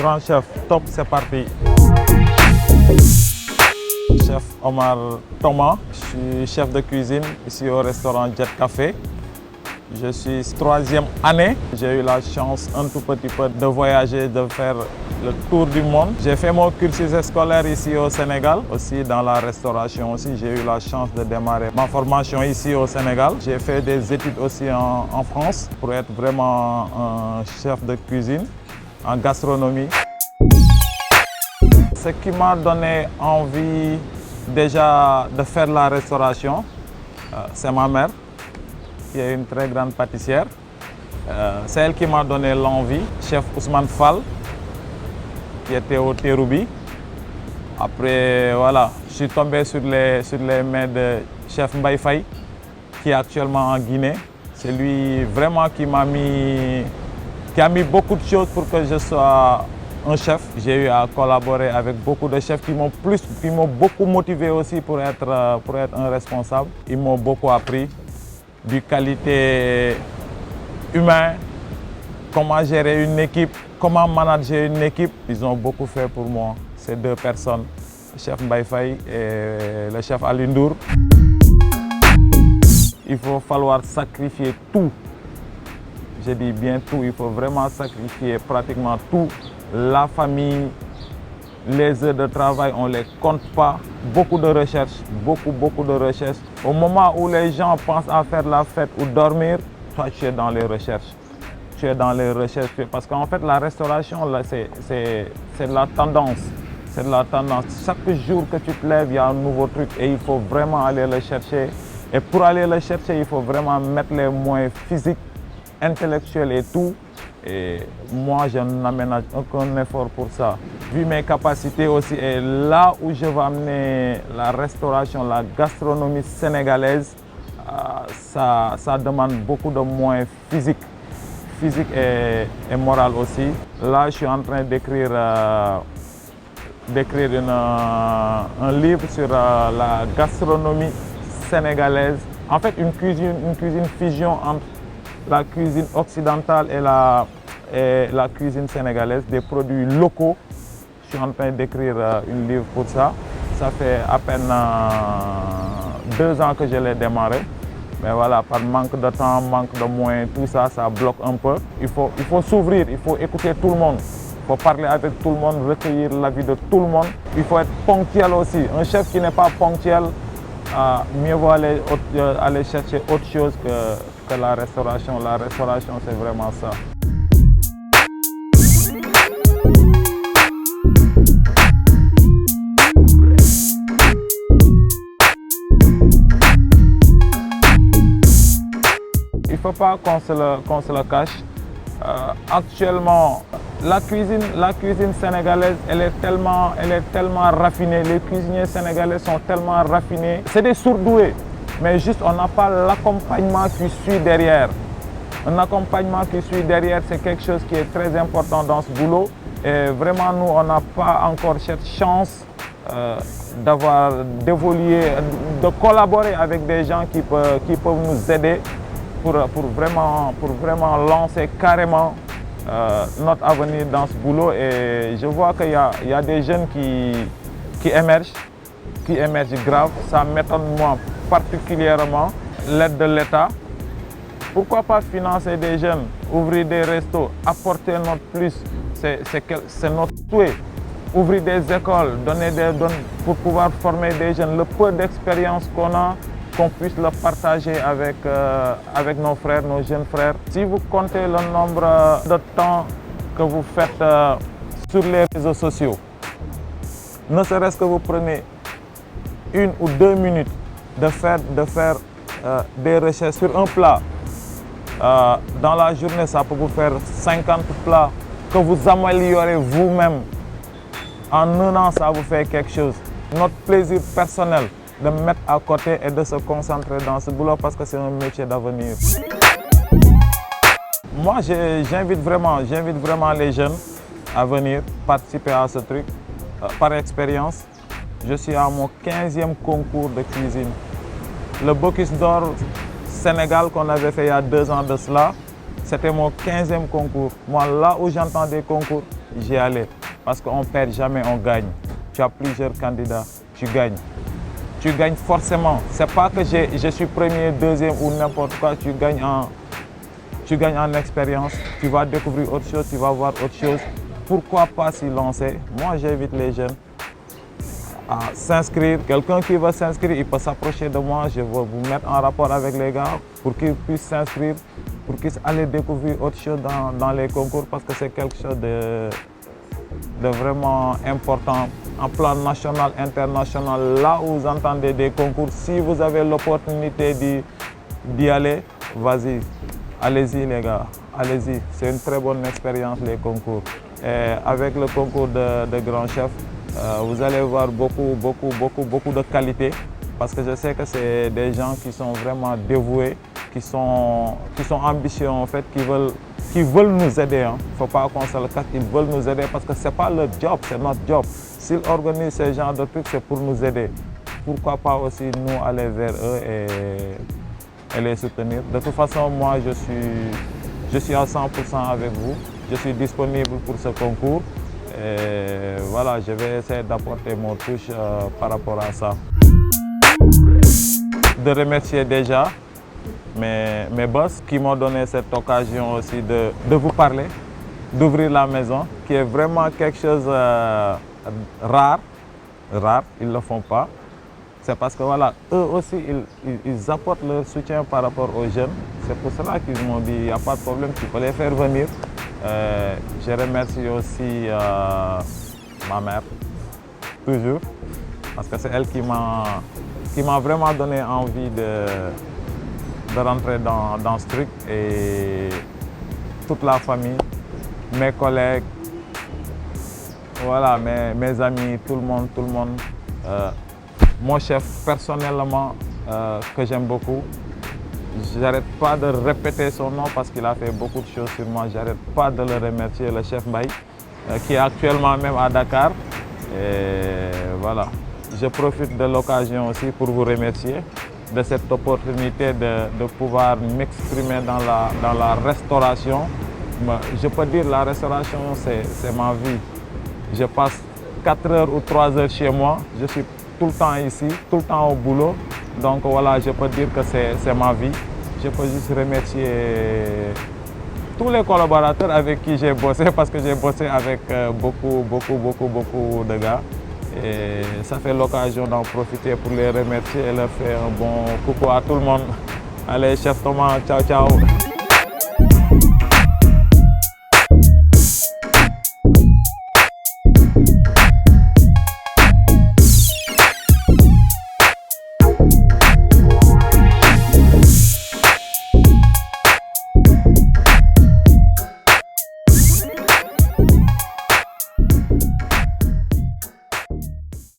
grand chef, top, c'est parti. Chef Omar Thomas, je suis chef de cuisine ici au restaurant Jet Café. Je suis 3e année. J'ai eu la chance un tout petit peu de voyager, de faire le tour du monde. J'ai fait mon cursus scolaire ici au Sénégal, aussi dans la restauration aussi. J'ai eu la chance de démarrer ma formation ici au Sénégal. J'ai fait des études aussi en France pour être vraiment un chef de cuisine en gastronomie. Ce qui m'a donné envie déjà de faire la restauration, c'est ma mère, qui est une très grande pâtissière. C'est elle qui m'a donné l'envie. Chef Ousmane Fall, qui était au Terroubi. Après, voilà, je suis tombé sur les mains de chef Mbaye Faye, qui est actuellement en Guinée. C'est lui vraiment qui a mis beaucoup de choses pour que je sois un chef. J'ai eu à collaborer avec beaucoup de chefs qui m'ont beaucoup motivé aussi pour être un responsable. Ils m'ont beaucoup appris du qualité humaine, comment gérer une équipe, comment manager une équipe. Ils ont beaucoup fait pour moi, ces deux personnes, le chef Mbaye Faye et le chef Alioune Ndour. Il faut falloir sacrifier tout. Je dis bien tout, il faut vraiment sacrifier pratiquement tout. La famille, les heures de travail, on ne les compte pas. Beaucoup de recherches, beaucoup de recherches. Au moment où les gens pensent à faire la fête ou dormir, toi tu es dans les recherches. Tu es dans les recherches parce qu'en fait la restauration, c'est de la tendance. C'est de la tendance. Chaque jour que tu te lèves, il y a un nouveau truc et il faut vraiment aller le chercher. Et pour aller le chercher, il faut vraiment mettre les moyens physiques, intellectuels et tout. Et moi, je n'aménage aucun effort pour ça. Vu mes capacités aussi et là où je vais amener la restauration, la gastronomie sénégalaise, ça demande beaucoup de moyens physiques et moraux aussi. Là, je suis en train d'écrire un livre sur la gastronomie sénégalaise. En fait, une cuisine fusion entre la cuisine occidentale et la cuisine sénégalaise, des produits locaux. Je suis en train d'écrire un livre pour ça. Ça fait à peine 2 ans que je l'ai démarré. Mais voilà, par manque de temps, manque de moyens, tout ça, ça bloque un peu. Il faut s'ouvrir, il faut écouter tout le monde. Il faut parler avec tout le monde, recueillir l'avis de tout le monde. Il faut être ponctuel aussi. Un chef qui n'est pas ponctuel, mieux vaut aller chercher autre chose que la restauration. La restauration, c'est vraiment ça. Il ne faut pas qu'on se le cache. Actuellement, la cuisine sénégalaise, elle est tellement raffinée. Les cuisiniers sénégalais sont tellement raffinés. C'est des surdoués, mais juste on n'a pas l'accompagnement qui suit derrière. Un accompagnement qui suit derrière, c'est quelque chose qui est très important dans ce boulot. Et vraiment, nous, on n'a pas encore cette chance d'évoluer, de collaborer avec des gens qui peuvent nous aider pour vraiment lancer carrément notre avenir dans ce boulot. Et je vois qu'il y a des jeunes qui émergent grave. Ça m'étonne moi particulièrement, l'aide de l'État. Pourquoi pas financer des jeunes, ouvrir des restos, apporter notre plus, c'est notre souhait. Ouvrir des écoles, pour pouvoir former des jeunes, le peu d'expérience qu'on a, qu'on puisse le partager avec nos frères, nos jeunes frères. Si vous comptez le nombre de temps que vous faites sur les réseaux sociaux, ne serait-ce que vous prenez 1 ou 2 minutes de faire des recherches sur un plat, dans la journée, ça peut vous faire 50 plats que vous améliorez vous-même. En 1 an, ça vous fait quelque chose. Notre plaisir personnel de mettre à côté et de se concentrer dans ce boulot parce que c'est un métier d'avenir. Moi, j'invite vraiment les jeunes à venir participer à ce truc. Par expérience, je suis à mon 15e concours de cuisine. Le Bocuse d'Or Sénégal qu'on avait fait il y a 2 ans de cela, c'était mon 15e concours. Moi, là où j'entends des concours, j'y allais. Parce qu'on ne perd jamais, on gagne. Tu as plusieurs candidats, tu gagnes. Tu gagnes forcément. Ce n'est pas que je suis premier, deuxième ou n'importe quoi, tu gagnes en expérience, tu vas découvrir autre chose, tu vas voir autre chose. Pourquoi pas s'y lancer? Moi, j'invite les jeunes à s'inscrire. Quelqu'un qui veut s'inscrire, il peut s'approcher de moi. Je vais vous mettre en rapport avec les gars pour qu'ils puissent s'inscrire, pour qu'ils aillent découvrir autre chose dans les concours parce que c'est quelque chose de vraiment important en plan national, international. Là où vous entendez des concours, si vous avez l'opportunité d'y aller, vas-y, allez-y les gars, allez-y. C'est une très bonne expérience les concours. Et avec le concours de Grand Chef, vous allez voir beaucoup de qualité parce que je sais que c'est des gens qui sont vraiment dévoués, qui sont ambitieux en fait, qui veulent nous aider. Il ne faut pas qu'on se le cache, ils veulent nous aider parce que ce n'est pas leur job, c'est notre job. S'ils organisent ce genre de trucs, c'est pour nous aider. Pourquoi pas aussi nous aller vers eux et les soutenir. De toute façon, moi je suis à 100% avec vous. Je suis disponible pour ce concours. Et voilà, je vais essayer d'apporter mon touche par rapport à ça. De remercier déjà mes boss qui m'ont donné cette occasion aussi de vous parler, d'ouvrir la maison, qui est vraiment quelque chose rare, ils ne le font pas. C'est parce que voilà, eux aussi, ils apportent leur soutien par rapport aux jeunes. C'est pour cela qu'ils m'ont dit, il n'y a pas de problème, tu peux les faire venir. Je remercie aussi ma mère, toujours, parce que c'est elle qui m'a vraiment donné envie de rentrer dans ce truc. Et toute la famille, mes collègues, voilà, mes amis, tout le monde. Mon chef, personnellement, que j'aime beaucoup, j'arrête pas de répéter son nom parce qu'il a fait beaucoup de choses sur moi. J'arrête pas de le remercier, le chef Baye, qui est actuellement même à Dakar. Et voilà, je profite de l'occasion aussi pour vous remercier de cette opportunité de pouvoir m'exprimer dans la restauration. Je peux dire la restauration, c'est ma vie. Je passe 4 heures ou 3 heures chez moi. Je suis tout le temps ici, tout le temps au boulot. Donc voilà, je peux dire que c'est ma vie. Je peux juste remercier tous les collaborateurs avec qui j'ai bossé parce que j'ai bossé avec beaucoup de gars. Et ça fait l'occasion d'en profiter pour les remercier et leur faire un bon coucou à tout le monde. Allez, chef Thomas, ciao, ciao.